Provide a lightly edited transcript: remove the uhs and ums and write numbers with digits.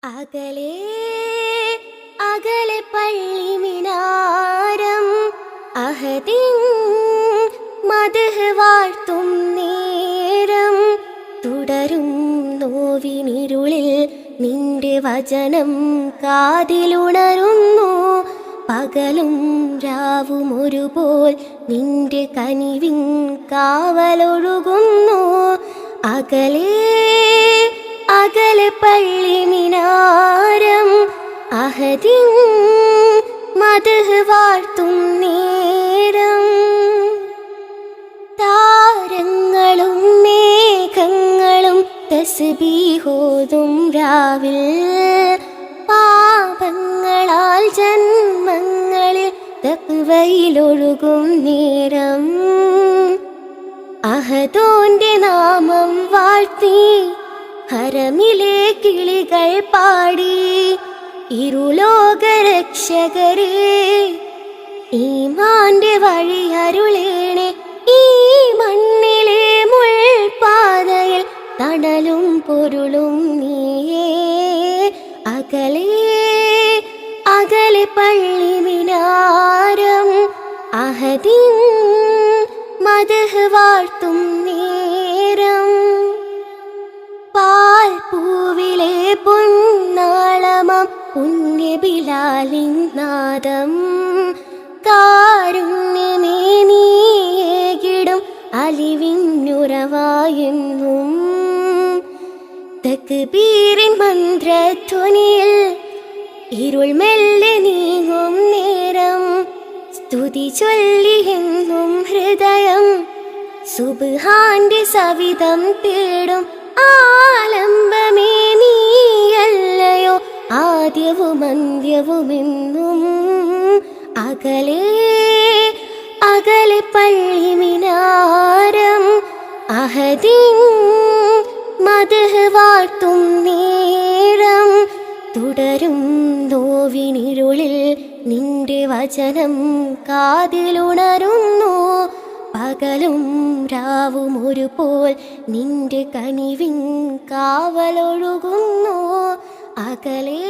അകലെ അകലെ പള്ളിമിനാരം അഹദിൻ മദ്ഹ് വാഴ്ത്തും നേരം തുടരും നോവിനിരുളിൽ നിന്റെ വചനം കാതിലുണരുന്നു. പകലും രാവും ഒരുപോൽ നിന്റെ കനിവിൻ കാവലൊഴുകുന്നു. അകലെ അകലെ പള്ളിമിനാരം അഹദിൻ മദ്ഹ് വാഴ്ത്തും നേരം താരങ്ങളും മേഘങ്ങളും തസ്ബീഹോതും രാവിൽ പാപങ്ങളാൽ ജന്മങ്ങളിൽ തഖ്വയിലൊഴുകും നേരം അഹദോന്റെ നാമം വാഴ്ത്തി ഹറമിലെ കിളികൾ പാടി ഇരുലോകരക്ഷകരെ ഈമാന്റെ വഴി അരുളേണേ. ഈ മണ്ണിലെ മുൾപാതയിൽ തണലും പൊരുളും നീയേ. അകലെ അകലെ പള്ളിമിനാരം അഹദിൻ മദ്ഹ് വാഴ്ത്തും നേരം പാൽ പൂവിലെ പൊന്നാളമം പുണ്യ ബിലാലിൻ നാദം കാരുണ്യമേ നീയേകിടും അലിവിന്നുറവായെന്നും തക്ബീറിൻ മന്ത്രധ്വനിയിൽ ഇരുൾ മെല്ലെ നീങ്ങും നേരം സ്തുതി ചൊല്ലിയെന്നും ഹൃദയം സുബ്ഹാന്റെ സവിധം തേടും. ആലംബമേ നീയല്ലയോ ആദ്യവും അന്ത്യവുമെന്നും. അകലെ അകലെ പള്ളിമിനാരം അഹദിൻ മദ്ഹ് വാഴ്ത്തും നേരം തുടരും നോവിനിരുളിൽ നിന്റെ വചനം കാതിലുണരുന്നു. പകലും രാവും ഒരുപോൽ നിന്റെ കനിവിൻ കാവലൊഴുകുന്നു. അകലെ